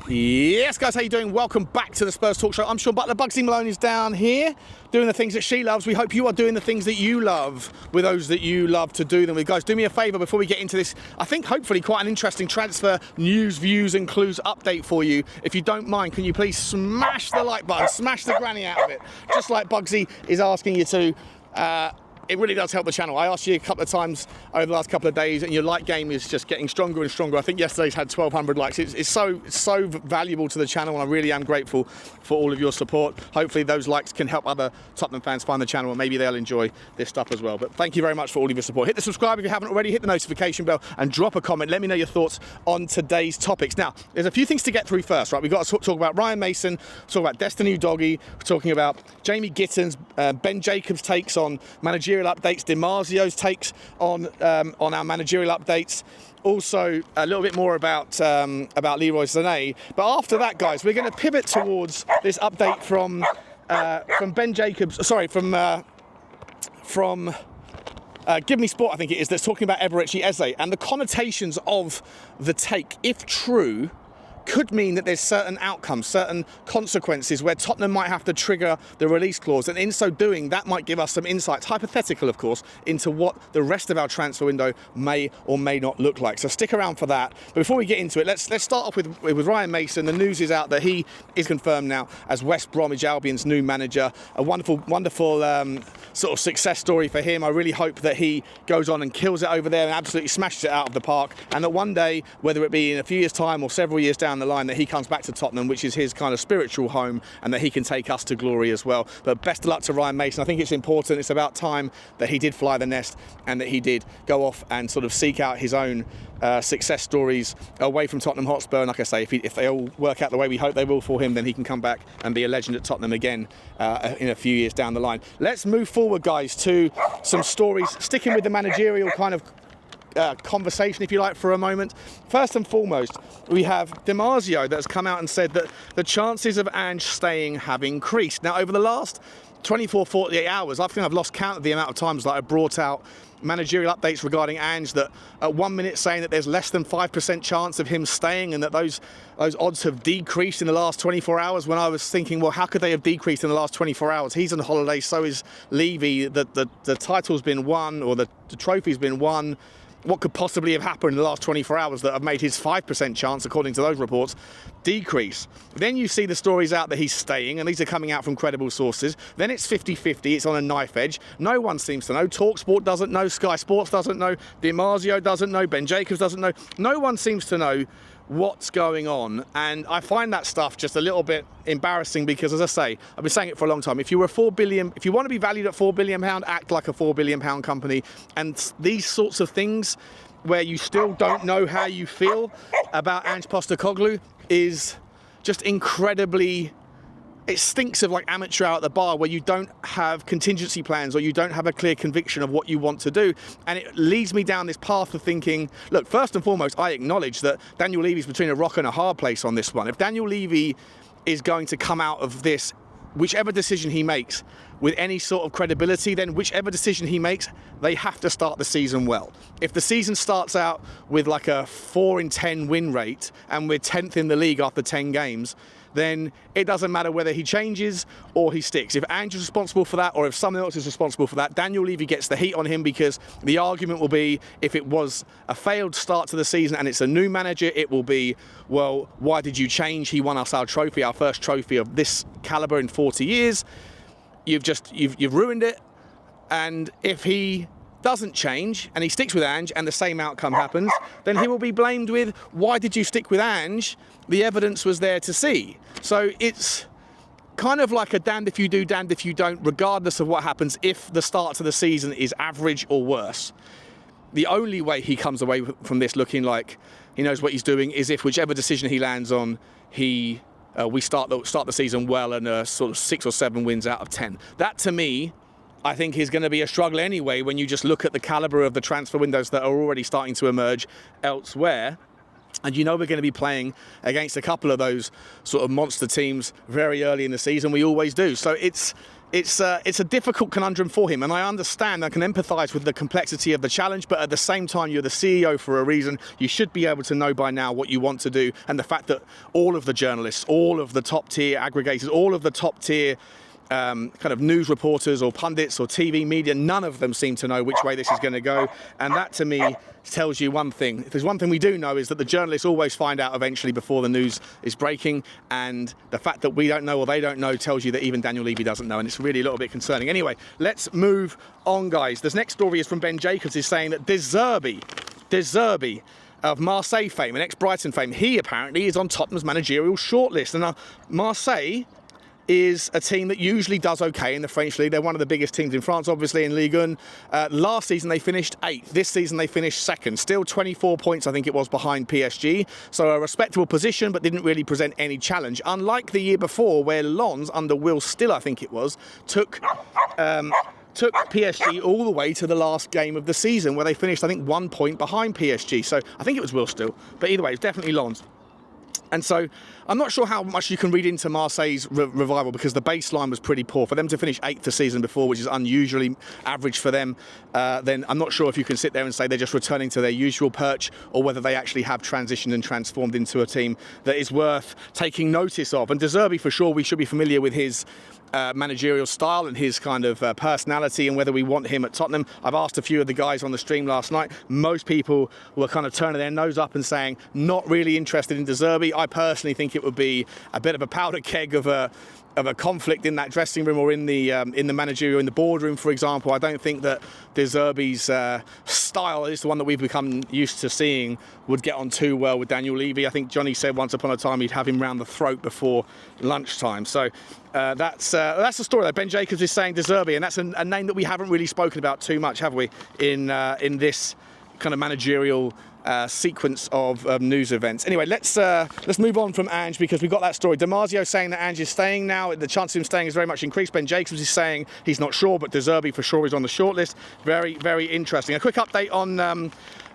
Yes, guys, how you doing? Welcome back to the Spurs Talk Show. I'm Sean Butler. Bugsy Malone is down here doing the things that she loves. We hope you are doing the things that you love with those that you love to do them with. Guys, do me a favour before we get into this, I think hopefully quite an interesting transfer news, views and clues update for you. If you don't mind, can you please smash the like button, smash the granny out of it, just like Bugsy is asking you to. It really does help the channel. I asked you a couple of times over the last couple of days, and your like game is just getting stronger and stronger. I think yesterday's had 1,200 likes. It's so valuable to the channel, and I really am grateful for all of your support. Hopefully those likes can help other Tottenham fans find the channel, and maybe they'll enjoy this stuff as well. But thank you very much for all of your support. Hit the subscribe if you haven't already, hit the notification bell, and drop a comment. Let me know your thoughts on today's topics. Now, there's a few things to get through first, right? We've got to talk about Ryan Mason, talk about Destiny Udogie, we're talking about Jamie Gitton's, Ben Jacobs' takes on managerial updates, Mario's takes on our managerial updates. Also, a little bit more about Leroy Sane. But after that, guys, we're going to pivot towards this update from Ben Jacobs. Sorry, from Give Me Sport, I think it is. That's talking about Eberechi Eze and the connotations of the take, if true, could mean that there's certain outcomes, certain consequences where Tottenham might have to trigger the release clause, and in so doing that might give us some insights, hypothetical of course, into what the rest of our transfer window may or may not look like. So stick around for that. But before we get into it, let's start off with Ryan Mason. The news is out that he is confirmed now as West Bromwich Albion's new manager. A wonderful sort of success story for him. I really hope that he goes on and kills it over there and absolutely smashes it out of the park, and that one day, whether it be in a few years time or several years down the line, that he comes back to Tottenham, which is his kind of spiritual home, and that he can take us to glory as well. But best of luck to Ryan Mason. I think it's important, it's about time that he did fly the nest and that he did go off and sort of seek out his own success stories away from Tottenham Hotspur. And like I say, if they all work out the way we hope they will for him, then he can come back and be a legend at Tottenham again in a few years down the line. Let's move forward, guys, to some stories, sticking with the managerial kind of conversation, if you like, for a moment. First and foremost, we have Mario that's come out and said that the chances of Ange staying have increased. Now, over the last 24, 48 hours, I think I've lost count of the amount of times that I brought out managerial updates regarding Ange, that at 1 minute saying that there's less than 5% chance of him staying, and that those odds have decreased in the last 24 hours, when I was thinking, well, how could they have decreased in the last 24 hours? He's on holiday, so is Levy. The title's been won, or the trophy's been won. What could possibly have happened in the last 24 hours that have made his 5% chance, according to those reports, decrease? Then you see the stories out that he's staying, and these are coming out from credible sources. Then it's 50-50, it's on a knife edge. No one seems to know. TalkSport doesn't know, Sky Sports doesn't know, Mario doesn't know, Ben Jacobs doesn't know. No one seems to know what's going on, and I find that stuff just a little bit embarrassing, because, as I say, I've been saying it for a long time, if you were if you want to be valued at £4 billion, act like a £4 billion company. And these sorts of things where you still don't know how you feel about Ange Postecoglou is just incredibly, it stinks of like amateur hour at the bar, where you don't have contingency plans, or you don't have a clear conviction of what you want to do. And it leads me down this path of thinking, look, first and foremost, I acknowledge that Daniel Levy's between a rock and a hard place on this one. If Daniel Levy is going to come out of this, whichever decision he makes, with any sort of credibility, then whichever decision he makes, they have to start the season well. If the season starts out with like a 4 in 10 win rate, and we're 10th in the league after 10 games, then it doesn't matter whether he changes or he sticks. If Ange is responsible for that, or if someone else is responsible for that, Daniel Levy gets the heat on him, because the argument will be, if it was a failed start to the season and it's a new manager, it will be, well, why did you change? He won us our trophy, our first trophy of this caliber in 40 years. You've ruined it. And if he doesn't change and he sticks with Ange and the same outcome happens, then he will be blamed with, why did you stick with Ange? The evidence was there to see. So it's kind of like a damned if you do, damned if you don't, regardless of what happens. If the start to the season is average or worse, the only way he comes away from this looking like he knows what he's doing is if whichever decision he lands on, we start the season well, and sort of 6 or 7 wins out of 10. That, to me, I think is going to be a struggle anyway, when you just look at the calibre of the transfer windows that are already starting to emerge elsewhere. And you know we're going to be playing against a couple of those sort of monster teams very early in the season. We always do. So it's a difficult conundrum for him. And I understand, I can empathise with the complexity of the challenge. But at the same time, you're the CEO for a reason. You should be able to know by now what you want to do. And the fact that all of the journalists, all of the top tier aggregators, all of the top tier kind of news reporters or pundits or TV media, none of them seem to know which way this is going to go. And that to me tells you one thing. If there's one thing we do know is that the journalists always find out eventually before the news is breaking, and the fact that we don't know or they don't know tells you that even Daniel Levy doesn't know, and it's really a little bit concerning. Anyway, let's move on, guys. This next story is from Ben Jacobs. He's saying that Zerbi of Marseille fame and ex-Brighton fame, he apparently is on Tottenham's managerial shortlist. And now Marseille is a team that usually does okay in the French league. They're one of the biggest teams in France, obviously, in Ligue 1. Last season they finished 8th. This season they finished 2nd. Still 24 points, I think it was, behind PSG. So a respectable position, but didn't really present any challenge. Unlike the year before, where Lens, under Will Still, I think it was, took PSG all the way to the last game of the season, where they finished, I think, 1 point behind PSG. So I think it was Will Still. But either way, it's definitely Lens. And so I'm not sure how much you can read into Marseille's revival, because the baseline was pretty poor. For them to finish 8th the season before, which is unusually average for them, then I'm not sure if you can sit there and say they're just returning to their usual perch, or whether they actually have transitioned and transformed into a team that is worth taking notice of. And De Zerbi, for sure, we should be familiar with his managerial style and his kind of personality, and whether we want him at Tottenham. I've asked a few of the guys on the stream last night. Most people were kind of turning their nose up and saying not really interested in De Zerbi. I personally think it would be a bit of a powder keg of a conflict in that dressing room, or in the managerial, in the boardroom, for example. I don't think that De Zerbi's style is the one that we've become used to seeing would get on too well with Daniel Levy. I think Johnny said once upon a time he'd have him round the throat before lunchtime. So that's the story. Ben Jacobs is saying De Zerbi, and that's a name that we haven't really spoken about too much, have we, in this kind of managerial sequence of news events. Anyway, let's move on from Ange, because we've got that story. Damasio saying that Ange is staying now. The chance of him staying is very much increased. Ben Jacobs is saying he's not sure, but De Zerbi for sure is on the shortlist. Very, very interesting. A quick update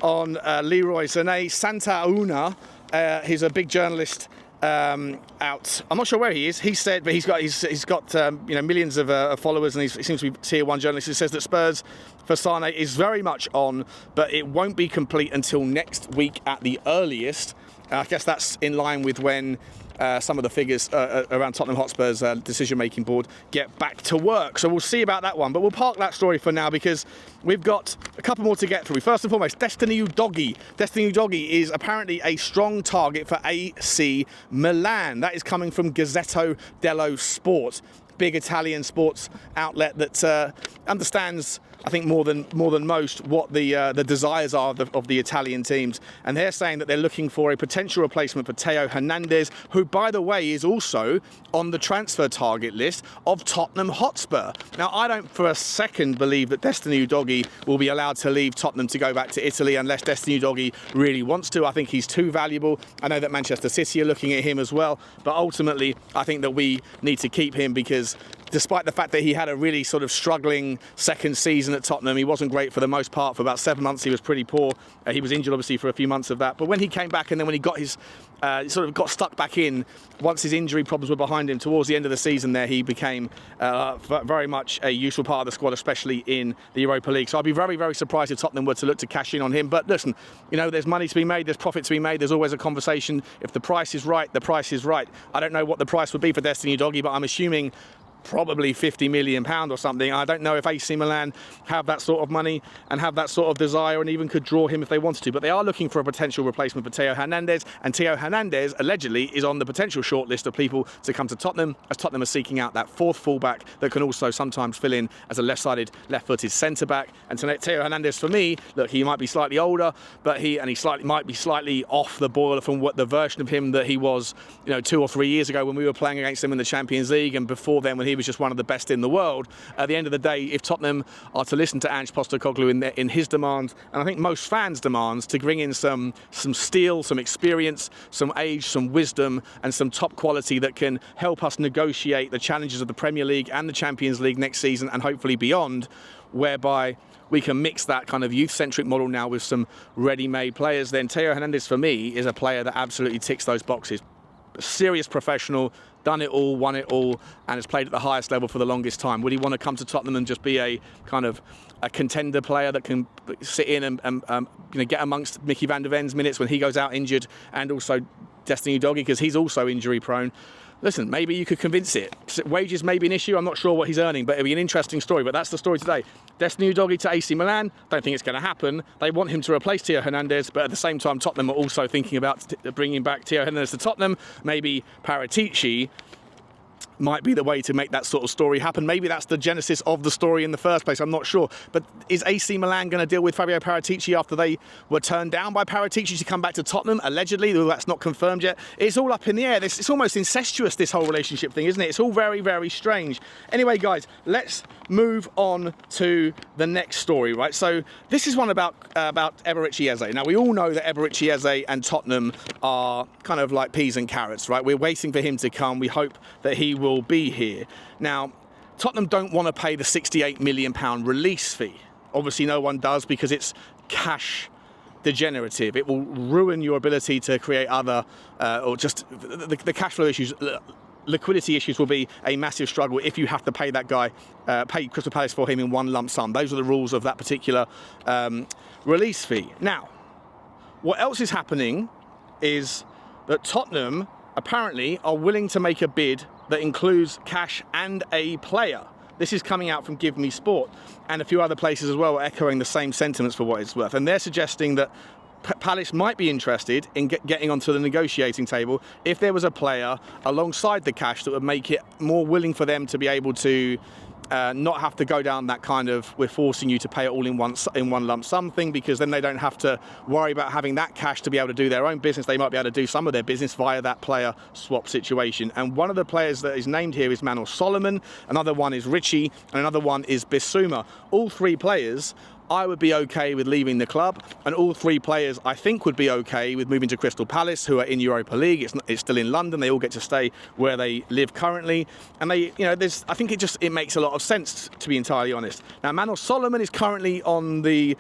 on Leroy Sane. Santa Una, he's a big journalist out. I'm not sure where he is. He said, but he's got millions of followers, and he seems to be tier 1 journalist. He says that Spurs for Sane is very much on, but it won't be complete until next week at the earliest. I guess that's in line with when some of the figures around Tottenham Hotspur's decision-making board get back to work. So we'll see about that one. But we'll park that story for now, because we've got a couple more to get through. First and foremost, Destiny Udogie. Destiny Udogie is apparently a strong target for AC Milan. That is coming from Gazzetto dello Sport, big Italian sports outlet that understands, I think, more than most, what the desires are of the Italian teams. And they're saying that they're looking for a potential replacement for Theo Hernandez, who, by the way, is also on the transfer target list of Tottenham Hotspur. Now, I don't for a second believe that Destiny Udogie will be allowed to leave Tottenham to go back to Italy unless Destiny Udogie really wants to. I think he's too valuable. I know that Manchester City are looking at him as well, but ultimately, I think that we need to keep him, because despite the fact that he had a really sort of struggling second season at Tottenham, he wasn't great for the most part. For about 7 months, he was pretty poor. He was injured, obviously, for a few months of that. But when he came back, and then when he got his sort of got stuck back in, once his injury problems were behind him, towards the end of the season there, he became very much a useful part of the squad, especially in the Europa League. So I'd be very, very surprised if Tottenham were to look to cash in on him. But listen, there's money to be made, there's profit to be made, there's always a conversation. If the price is right, the price is right. I don't know what the price would be for Destiny Udogie, but I'm assuming probably £50 million or something. I don't know if AC Milan have that sort of money and have that sort of desire, and even could draw him if they wanted to. But they are looking for a potential replacement for Theo Hernandez, and Theo Hernandez allegedly is on the potential shortlist of people to come to Tottenham, as Tottenham are seeking out that fourth fullback that can also sometimes fill in as a left-sided, left-footed centre-back. And Theo Hernandez, for me, look, he might be slightly older, but he might be slightly off the boil from what the version of him that he was 2 or 3 years ago when we were playing against him in the Champions League, and before then when he was just one of the best in the world. At the end of the day, if Tottenham are to listen to Ange Postecoglou in his demands, and I think most fans' demands, to bring in some steel, some experience, some age, some wisdom, and some top quality that can help us negotiate the challenges of the Premier League and the Champions League next season, and hopefully beyond, whereby we can mix that kind of youth-centric model now with some ready-made players, then Theo Hernandez, for me, is a player that absolutely ticks those boxes. Serious professional, done it all, won it all, and has played at the highest level for the longest time. Would he want to come to Tottenham and just be a kind of a contender player that can sit in and get amongst Micky van der Ven's minutes when he goes out injured, and also Destiny Udogie, because he's also injury prone? Listen, maybe you could convince it. Wages may be an issue. I'm not sure what he's earning, but it'll be an interesting story. But that's the story today. Destiny Udogie to AC Milan. Don't think it's going to happen. They want him to replace Theo Hernandez, but at the same time, Tottenham are also thinking about bringing back Theo Hernandez to Tottenham. Maybe Paratici might be the way to make that sort of story happen. Maybe that's the genesis of the story in the first place. I'm not sure. But is AC Milan going to deal with Fabio Paratici after they were turned down by Paratici to come back to Tottenham, allegedly, though that's not confirmed yet? It's all up in the air. It's almost incestuous, this whole relationship thing, isn't it? It's all very, very strange. Anyway, guys, let's move on to the next story, right? So this is one about Eberechi Eze. Now, we all know that Eberechi Eze and Tottenham are kind of like peas and carrots, right? We're waiting for him to come. We hope that he will be here. Now, Tottenham don't want to pay the £68 million release fee. Obviously, no one does, because it's cash degenerative. It will ruin your ability to create other, or just the cash flow issues. Liquidity issues will be a massive struggle if you have to pay that guy, pay Crystal Palace for him in one lump sum. Those are the rules of that particular release fee. Now, what else is happening is that Tottenham apparently are willing to make a bid that includes cash and a player. This is coming out from Give Me Sport, and a few other places as well, echoing the same sentiments for what it's worth. And they're suggesting that Palace might be interested in getting onto the negotiating table if there was a player alongside the cash that would make it more willing for them to be able to not have to go down that kind of, we're forcing you to pay it all in one lump sum thing, because then they don't have to worry about having that cash to be able to do their own business. They might be able to do some of their business via that player swap situation. And one of the players that is named here is Manor Solomon, another one is Richie, and another one is Bissouma. All three players I would be okay with leaving the club, and all three players I think would be okay with moving to Crystal Palace, who are in Europa League. It's still in London. They all get to stay where they live currently, and I think it makes a lot of sense, to be entirely honest. Now, Manor Solomon is currently on the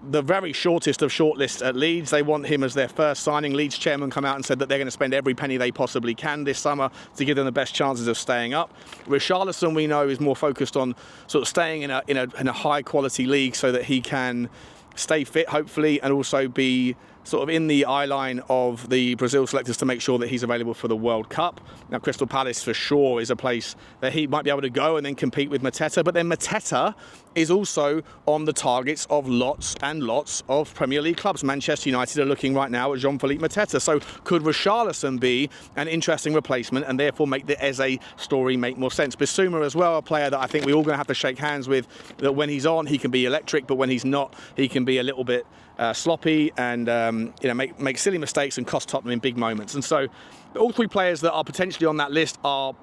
very shortest of shortlists at Leeds. They want him as their first signing. Leeds chairman come out and said that they're going to spend every penny they possibly can this summer to give them the best chances of staying up. Richalison, we know, is more focused on sort of staying in a high quality league so that he can stay fit, hopefully, and also be sort of in the eye line of the Brazil selectors to make sure that he's available for the World Cup. Now, Crystal Palace for sure is a place that he might be able to go and then compete with Mateta, but then Mateta is also on the targets of lots and lots of Premier League clubs. Manchester United are looking right now at Jean-Philippe Mateta, so could Richarlison be an interesting replacement and therefore make the Eze story make more sense? Bissouma as well, a player that I think we're all going to have to shake hands with, that when he's on he can be electric, but when he's not he can be a little bit sloppy and make silly mistakes and cost Tottenham in big moments. And so all three players that are potentially on that list are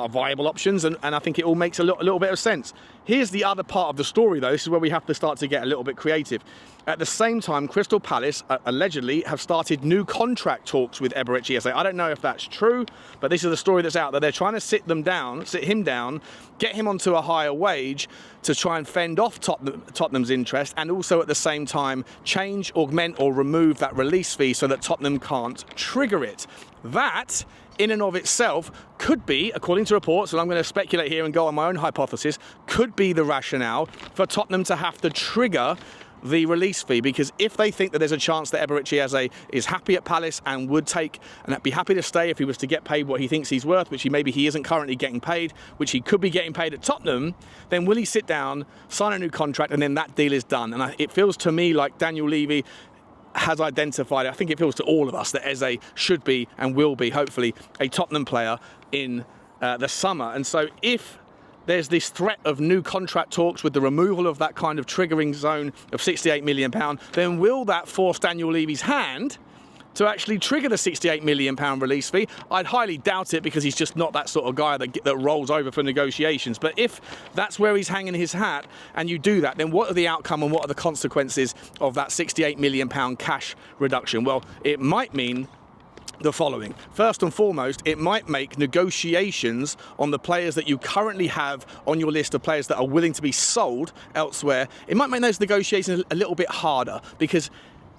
viable options, and I think it all makes a little bit of sense. Here's the other part of the story, though. This is where we have to start to get a little bit creative. At the same time, Crystal Palace allegedly have started new contract talks with Eberechi Eze. I don't know if that's true, but this is the story that's out there. They're trying to sit him down, get him onto a higher wage to try and fend off Tottenham's interest, and also at the same time change, augment or remove that release fee so that Tottenham can't trigger it. That, in and of itself, could be, according to reports, and I'm going to speculate here and go on my own hypothesis, could be the rationale for Tottenham to have to trigger the release fee, because if they think that there's a chance that Eberechi Eze is happy at Palace and would take and be happy to stay if he was to get paid what he thinks he's worth, which maybe he isn't currently getting paid, which he could be getting paid at Tottenham, then will he sit down, sign a new contract, and then that deal is done? And it feels to me like Daniel Levy has identified, I think it feels to all of us, that Eze should be and will be, hopefully, a Tottenham player in the summer. And so if there's this threat of new contract talks with the removal of that kind of triggering zone of £68 million, then will that force Daniel Levy's hand to actually trigger the £68 million release fee? I'd highly doubt it, because he's just not that sort of guy that rolls over for negotiations. But if that's where he's hanging his hat and you do that, then what are the outcome and what are the consequences of that £68 million cash reduction? Well, it might mean the following. First and foremost, it might make negotiations on the players that you currently have on your list of players that are willing to be sold elsewhere. It might make those negotiations a little bit harder, because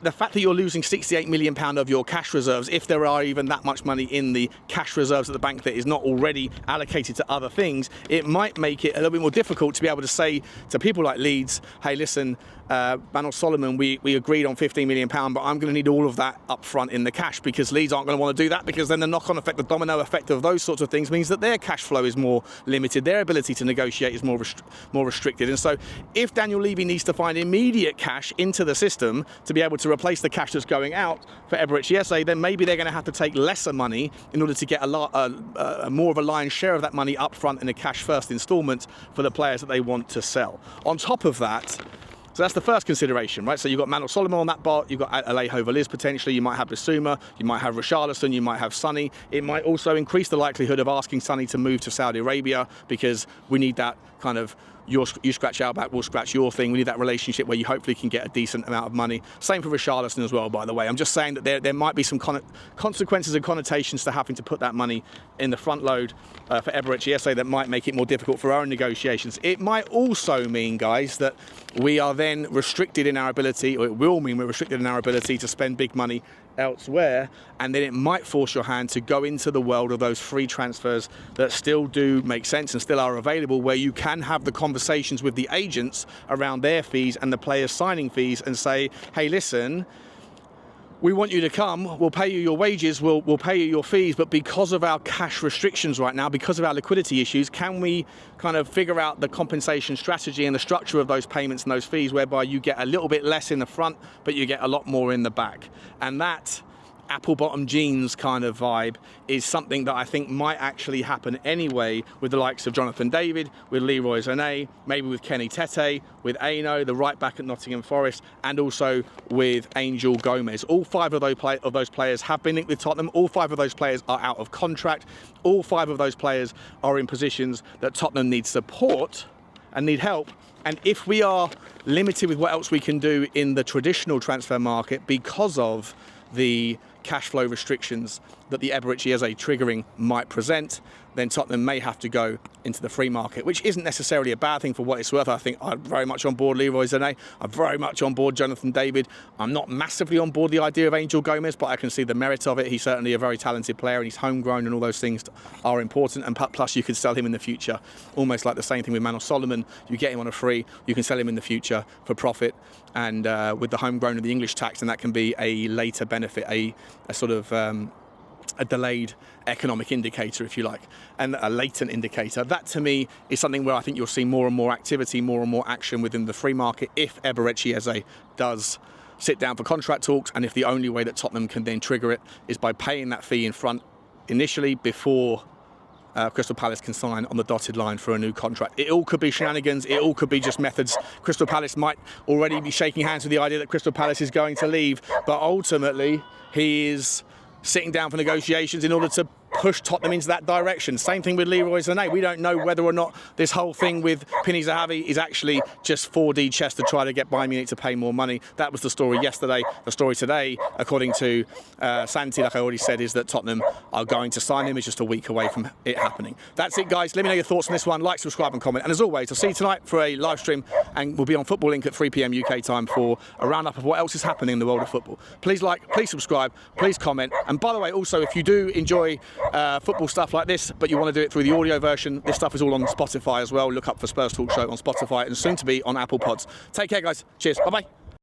the fact that you're losing £68 million of your cash reserves, if there are even that much money in the cash reserves at the bank that is not already allocated to other things, it might make it a little bit more difficult to be able to say to people like Leeds, hey, listen, Manor Solomon, we agreed on £15 million, but I'm going to need all of that up front in the cash, because Leeds aren't going to want to do that, because then the knock-on effect, the domino effect of those sorts of things means that their cash flow is more limited, their ability to negotiate is more restricted. And so if Daniel Levy needs to find immediate cash into the system to be able to replace the cash that's going out for Eberechi Eze, then maybe they're going to have to take lesser money in order to get more of a lion's share of that money up front in a cash first instalment for the players that they want to sell. On top of that, so that's the first consideration, right? So you've got Manor Solomon on that bot, you've got Alejo Veliz potentially, you might have Bissouma, you might have Richalison, you might have Sonny. It might also increase the likelihood of asking Sonny to move to Saudi Arabia, because we need that kind of you scratch our back, we'll scratch your thing. We need that relationship where you hopefully can get a decent amount of money. Same for Richarlison as well, by the way. I'm just saying that there might be some consequences and connotations to having to put that money in the front load for Eberechi Eze that might make it more difficult for our own negotiations. It might also mean, guys, that we are then restricted in our ability, or it will mean we're restricted in our ability to spend big money elsewhere, and then it might force your hand to go into the world of those free transfers that still do make sense and still are available, where you can have the conversations with the agents around their fees and the players' signing fees and say, hey, listen, we want you to come, we'll pay you your wages, we'll pay you your fees, but because of our cash restrictions right now, because of our liquidity issues, can we kind of figure out the compensation strategy and the structure of those payments and those fees, whereby you get a little bit less in the front, but you get a lot more in the back. And that apple bottom jeans kind of vibe is something that I think might actually happen anyway with the likes of Jonathan David, with Leroy Sane, maybe with Kenny Tete, with Aino, the right back at Nottingham Forest, and also with Angel Gomez. All five of those players have been linked with Tottenham. All five of those players are out of contract. All five of those players are in positions that Tottenham need support and need help. And if we are limited with what else we can do in the traditional transfer market because of the cash flow restrictions that the Eberechi Eze triggering might present, then Tottenham may have to go into the free market, which isn't necessarily a bad thing for what it's worth. I think I'm very much on board Leroy Sane. I'm very much on board Jonathan David. I'm not massively on board the idea of Angel Gomez, but I can see the merit of it. He's certainly a very talented player, and he's homegrown, and all those things are important. And plus, you could sell him in the future, almost like the same thing with Manor Solomon. You get him on a free, you can sell him in the future for profit, and with the homegrown and the English tax, and that can be a later benefit, a sort of a delayed economic indicator, if you like, and a latent indicator. That, to me, is something where I think you'll see more and more activity, more and more action within the free market if Eberechi Eze does sit down for contract talks, and if the only way that Tottenham can then trigger it is by paying that fee in front initially before Crystal Palace can sign on the dotted line for a new contract. It all could be shenanigans, it all could be just methods. Crystal Palace might already be shaking hands with the idea that Crystal Palace is going to leave, but ultimately he is sitting down for negotiations in order to push Tottenham into that direction. Same thing with Leroy Sane. We don't know whether or not this whole thing with Pini Zahavi is actually just 4D chess to try to get Bayern Munich to pay more money. That was the story yesterday. The story today, according to Santi, like I already said, is that Tottenham are going to sign him. It's just a week away from it happening. That's it, guys. Let me know your thoughts on this one. Like, subscribe and comment. And as always, I'll see you tonight for a live stream, and we'll be on Football Link at 3 PM UK time for a roundup of what else is happening in the world of football. Please like, please subscribe, please comment. And by the way, also, if you do enjoy football stuff like this, but you want to do it through the audio version, this stuff is all on Spotify as well. Look up for Spurs Talk Show on Spotify, and soon to be on Apple Pods. Take care, guys. Cheers. Bye-bye.